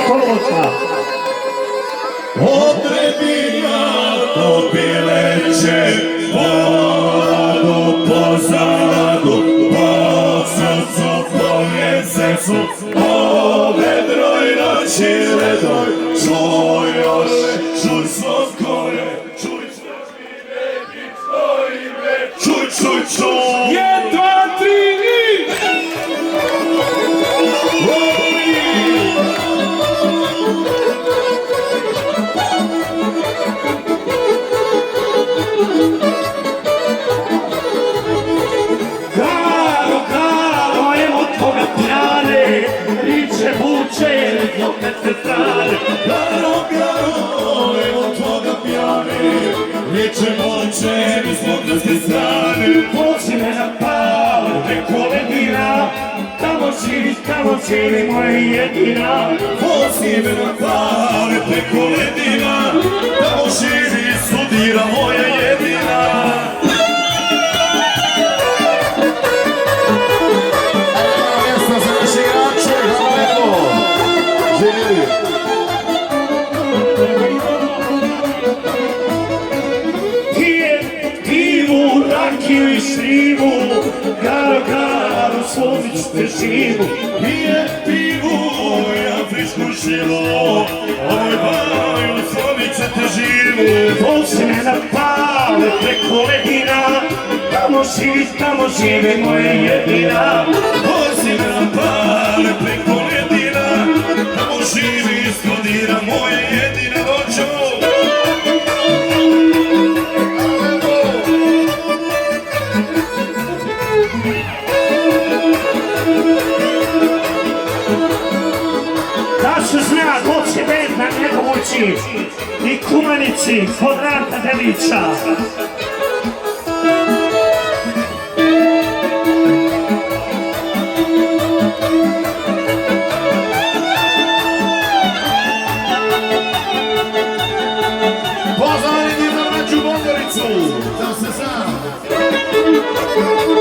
kolovođa. Odredina to bileće, poladu pozadu, po srcu, po mjesecu, po vedroj noći redoj, čuj još, čuj svog koje, čuj što mi neki tvoji me, čuj. 1, 2, 3 Riječe moće, mi smo krske strane. Vozi me na pal, preko ledina, tamo živi moja jedina. Vozi me na pale preko ledina, tamo živi studira moja jedina. Mjesto za naše igrače, hvala lepo. Živjeli. Rakiju i šljivu, garo, slozit ćete živu. Pije pivu, ja frišku živu, ovoj baju slozit ćete živu. Vozi me na pale preko ledina, tamo živi moja jedina. Vozi me na pale preko ledina, tamo živi studira moja jedina noću. Da se zna, god će bed na njegovući i kumanici pod Ranta Delića. Pozvani Dino Mađu Bogoricu, da se zna.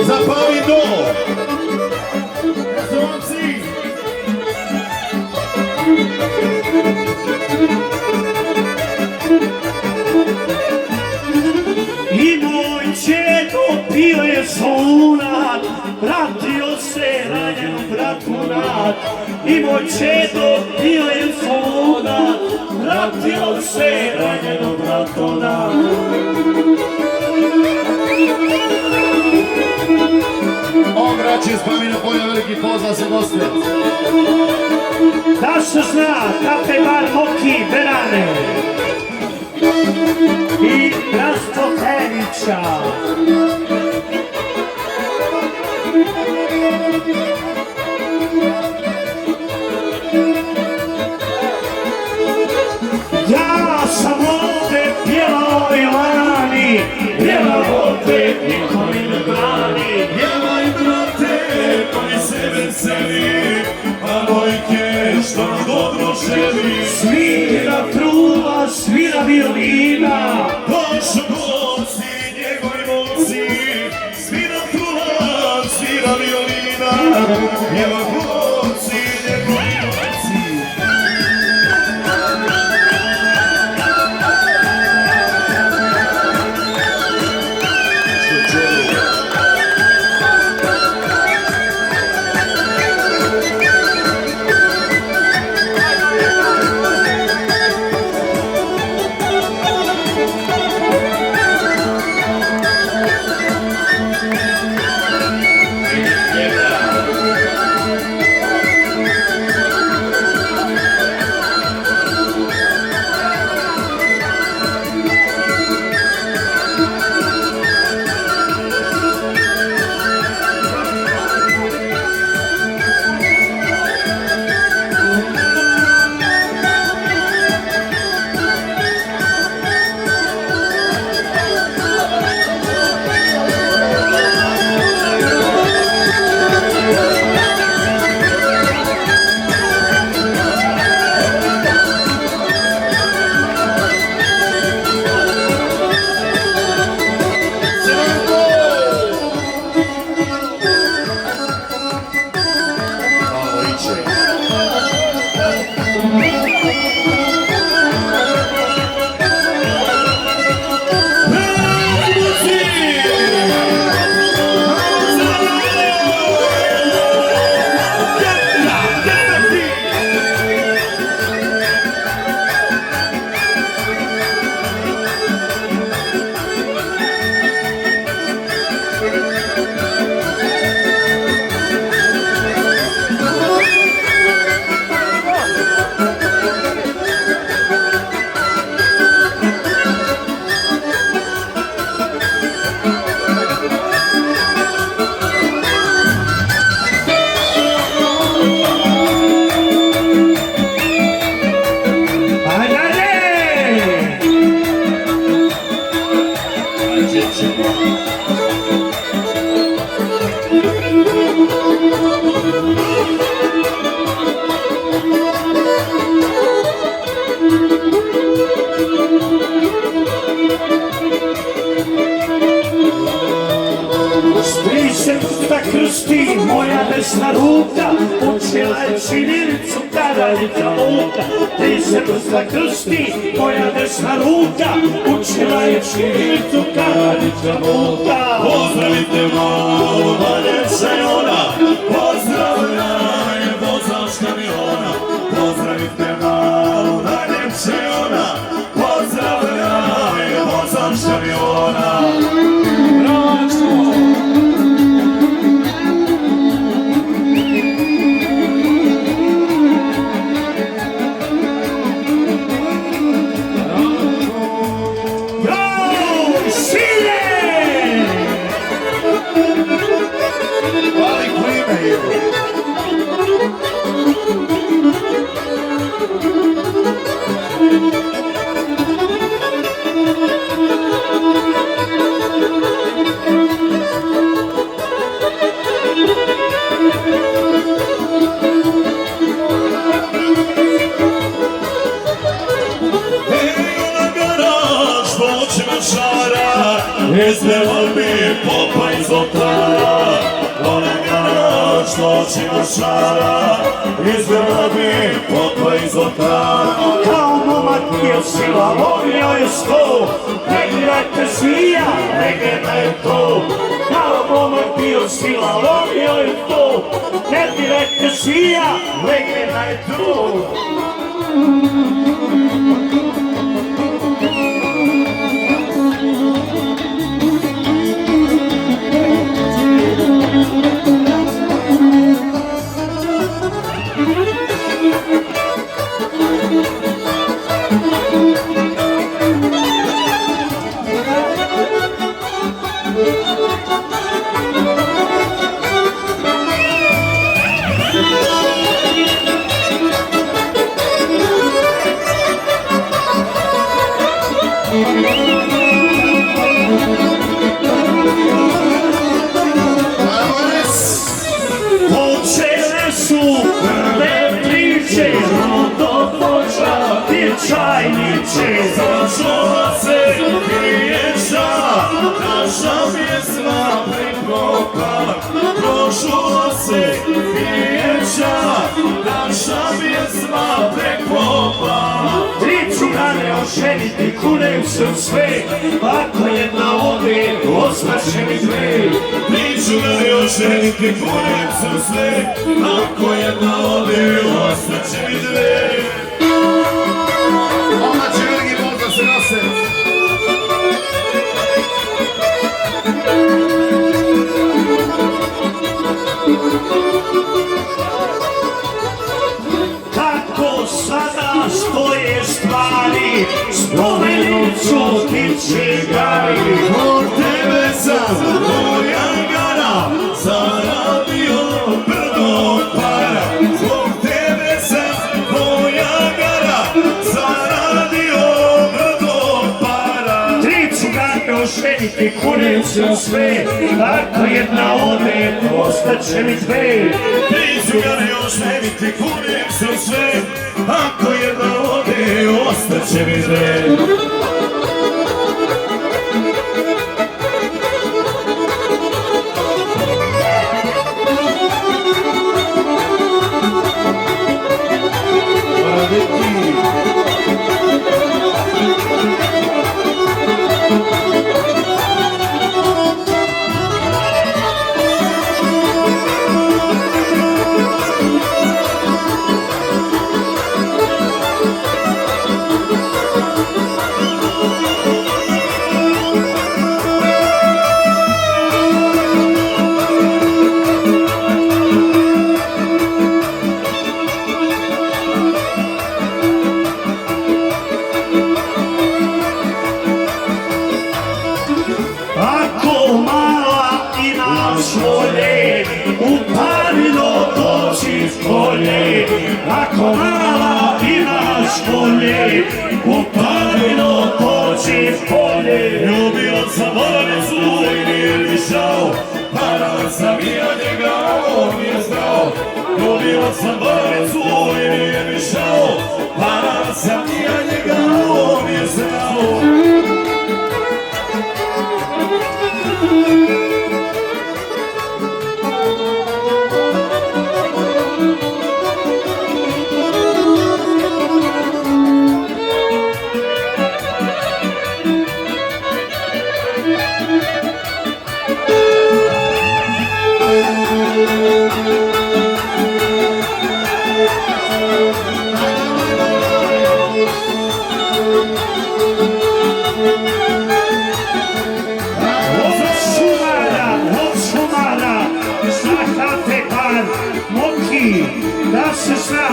Zapali do. Rezonci. I moj čedo bio je sunat, vratio se ranjenom bratu nad. I moj čedo bio je sunat, vratio se ranjenom bratu nad. On vraći iz Pamina polja, veliki pozdrav se goste. Da se zna, kafe bar Moki Berane i Rasto Tenića. Ja sam ovdje pjevao i lani, pjevao opet niko mi ne brani. Pjevaj brate, pa mi se veseli, a mojke što nam dobro želi. Svira truba, svira violina, Došo goci, njegovi momci, svira truba, svira violina. Pjeva goci, njegovi momci. je činjenicu kada je trenutka, ti se brzo krsti, moja desna ruka, učila je činjenicu kada je trenutka. Pozdravite malo Valjeca i ona, pozdravljaj vozač kamiona. Pozdravite malo Valjeca i ona, pozdravljaj vozač kamiona. Izvela mi popa iz oltara, ona garač noćima šara. Izvela mi popa iz oltara. Kao momak je sila, volio je sto, ne gledajte svija, ne gledaj to. Kao momak bio sila, volio je to, ne gledajte svija, ne gledaj to. Počele su prve priče, rodovođa dječajniče. Začula se pijeća, naša pjesma prikopala. Prošula se pijeća, naša pjesma prikopala. Tri cugane oženiti, kunem se u sve, ako jedna ode, ostaće mi dve. Tri cugane oženiti, kunem se u sve, ako jedna ode, ostaće mi dve. Ona će veliki pozdrav se nose. Kako sada stoje stvari, spomenicu ti čigari. Od tebe sam moja gara, zaradio brdo para. Zbog tebe sam moja gara, zaradio brdo para. Tri cugane oženiti, kunem se u sve, ako jedna ode, ostaće mi dve. Tri cugane oženiti, kunem se u sve, ako jedna ode, ostaće mi dve. Ako mala imaš polje, upadino poći polje. Ljubio sam Valjecu i nije mi žao, parao sam i ja njega, on nije znao. Ljubio sam Valjecu i nije mi žao, parao sam i ja njega, on nije znao. se zna.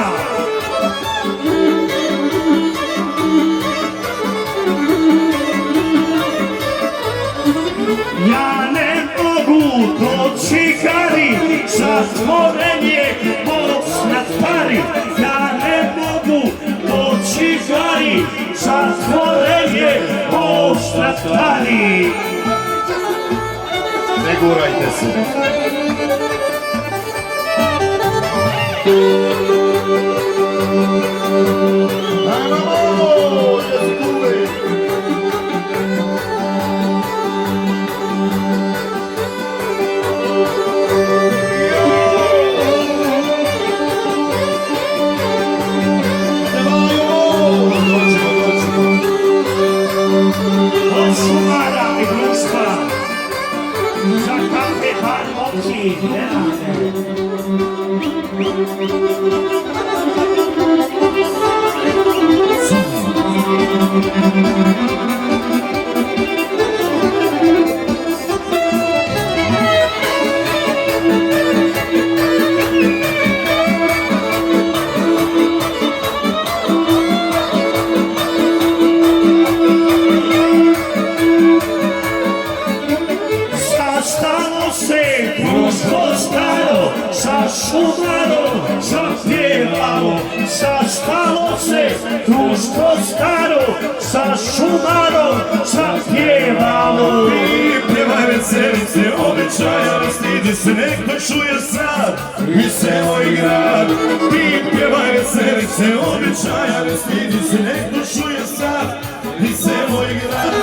Ja ne mogu doći kari, zatvoren je most na pari. Ja ne mogu doći kari, zatvoren je most na pari. Ne gurajte se. Sastalo se društvo staro, sa šumarom zapjevamo. Sastalo se društvo staro, sa šumarom zapjevamo. I pjevaj veselice, običaja, ne stidi se, neko čuje sad i selo i grad. I pjevaj veselice, običaja, ne stidi se, neko čuje sad i selo i grad.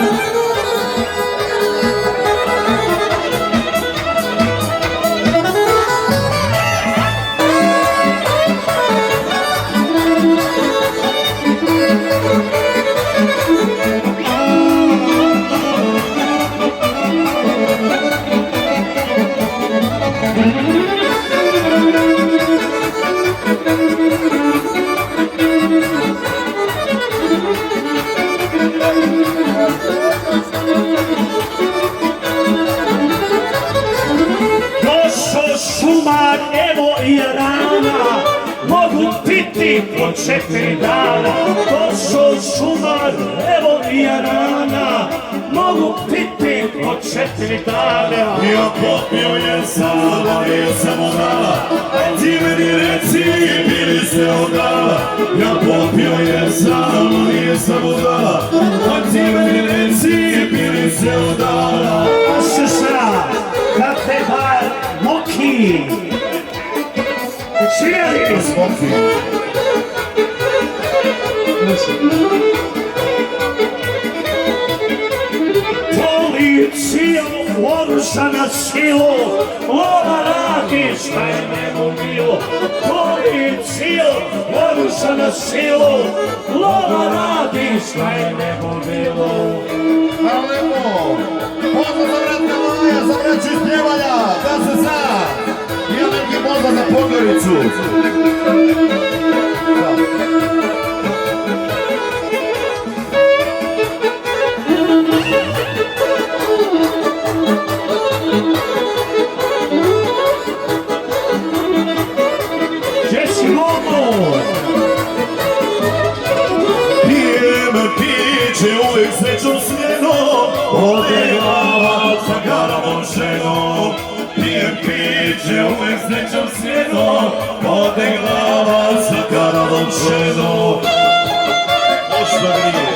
Šumar, evo i rana, mogu piti po 4 dana. Došao šumar, evo i rana, mogu piti po 4 dana. Ja popio jesam, ali jesam odala, ti meni reci, bili se odala. Ja popio jesam, ali jesam odala, a ti meni reci, bili se odala. Sestra, kad te bar moki, čijeli Smoki. policija oružana silo, lova radi šta je nego bilo. Policija oružana silo, lova radi šta je nego bilo. Alepo. Pozdrav za brat Kalaja, za braću iz Pljevalja, da se zna. I veliki pozdrav za Podgoricu. Gdje si mogo? Pijem piće uvijek srećom smjenom, ode glava sa garavom ženom. Pijem piće uvijek srećom smjenom, ode glava sa garavom ženom. Ošto grije.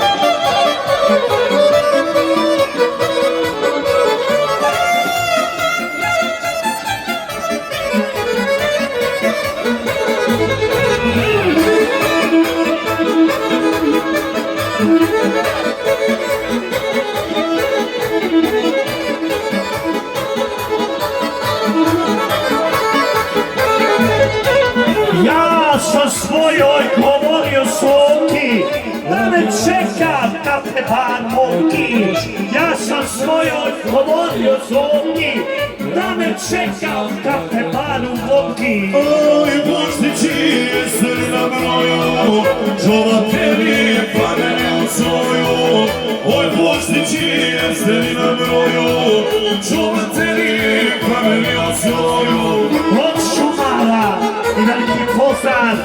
Ja sam svojoj govorio Soki, da me čeka kapetan Mokić. Ja sam svojoj govorio Soki, da me čeka kapetanu Mokić. Oj, Božnići, jeste li na broju, čuvatelji pameni u svoju. Oj, Božnići, jeste li na broju, čuvatelji pameni u svoju. Od šumara i veliki pozdrav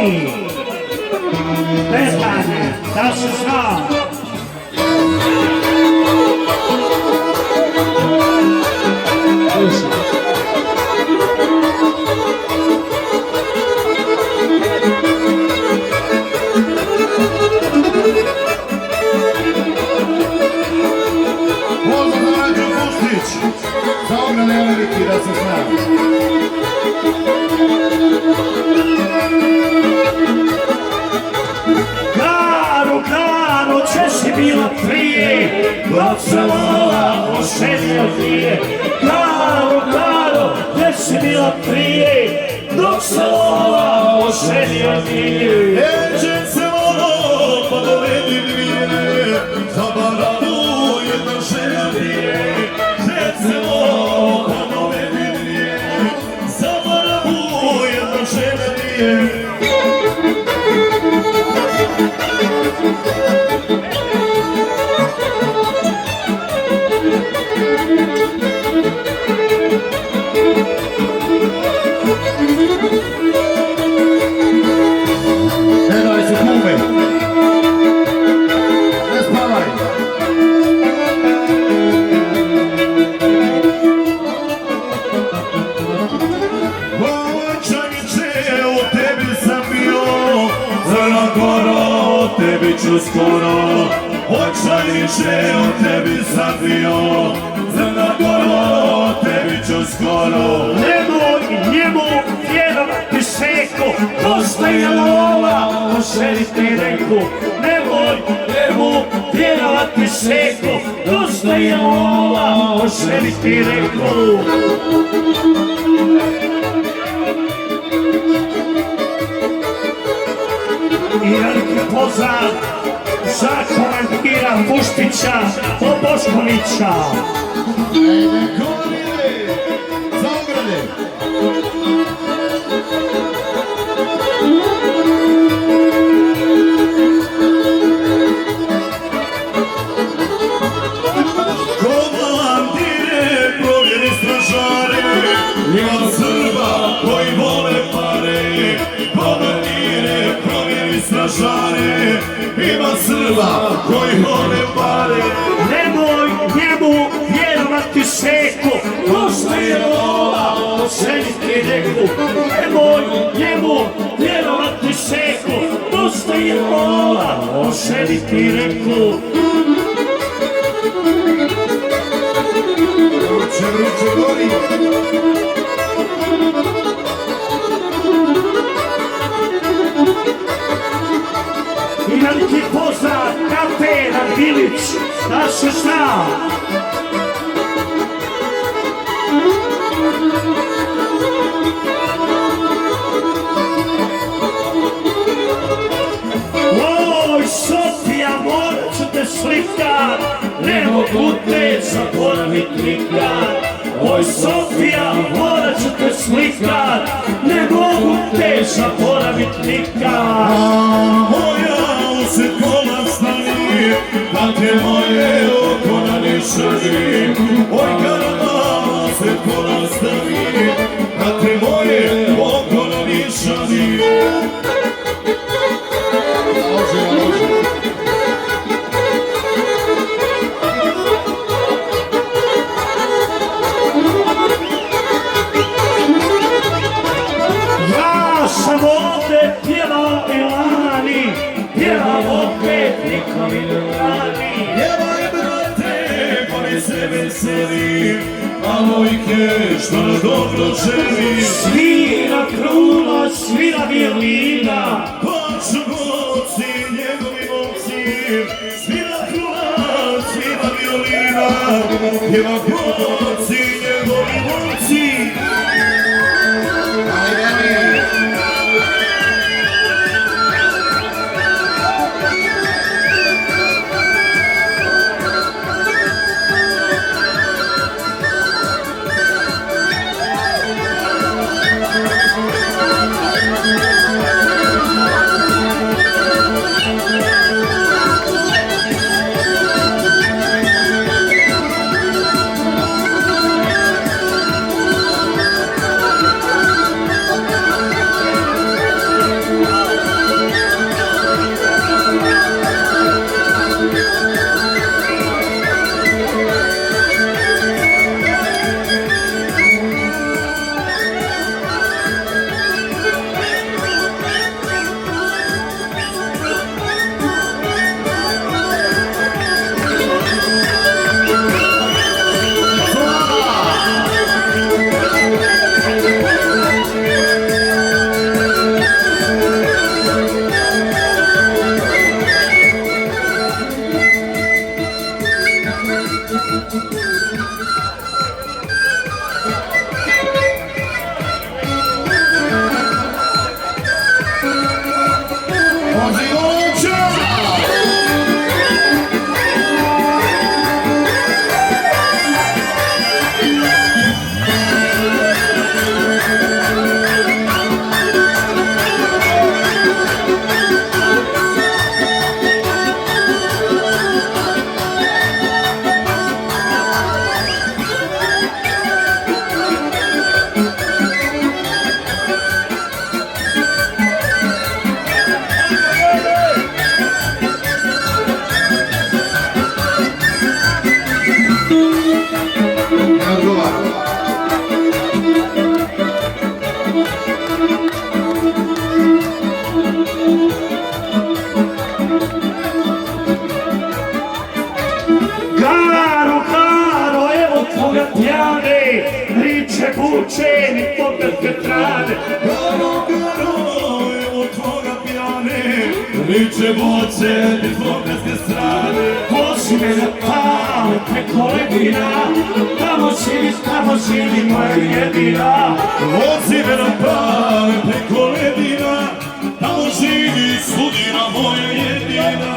Boki. Bezanje, da se zna. Pozdrav za Ranđu Puštić, za ograne veliki, da se zna. Karo, če si bila prije, dok se vola oženio nije. Karo, če si bila prije, dok se vola oženio nije. Jeđe se volo, pa dovedi dvije, za barabu jedna žena dvije. Jeđe se volo, pa dovedi dvije, za barabu jedna žena dvije. Ne daj se kume, ne spavaj. Očajniče, u tebi sam bio, Crna Goro, tebi ću skoro. Očajniče, u tebi sam bio, Crna Goro, tebi ću skoro. Nemoj njemu vjerovati seko, dosta je lova, oženiti reku. Nemoj njemu vjerovati seko, dosta je lova, oženiti reku. I veliki pozdrav za komandira Puštića, Boškovića. Komandire, za ograne. Komandire, provjeri stražare, ima Srba koji vole pare. Komandire, provjeri stražare, ima Srba koji vole pare. Nemoj njemu vjerovati seko, dosta je lova, oženiti reku. Nemoj njemu vjerovati seko, dosta je lova, oženiti reku. Vruće gori. I veliki pozdrav Kapena Bilić, da se zna. Oj, Sofija, morat ću te slikat, ne mogu te zaboravit nikad. Oj, Sofija, morat ću te slikat, ne mogu te zaboravit nikad. Moja usred kola stani, da te moje oko na nišani. Oj, karama, usred kola stani, da te moje oko na nišani. Ja sam ovdje pjevao i lani, pjevam opet nikom i lani. Pjevaj, brate, pa mi se veseli, a mojke što nas dobro želi. Svira krula, svira violina, Plaću goci, njegovi momci, svira krula, svira violina. Pjeva goci, njegovi momci. Priče voće iz Bogarske strane. Vozi me na pale preko ledina, tamo živi moja jedina. Vozi me na pale preko ledina, tamo živi sudina moja jedina.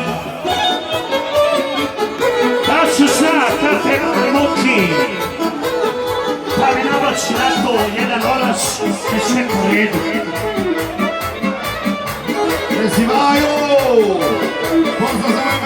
Da ću znat da te muki, pa mi nabaci na to jedan oras i sve po redu. Prezivaju! Pozdrav za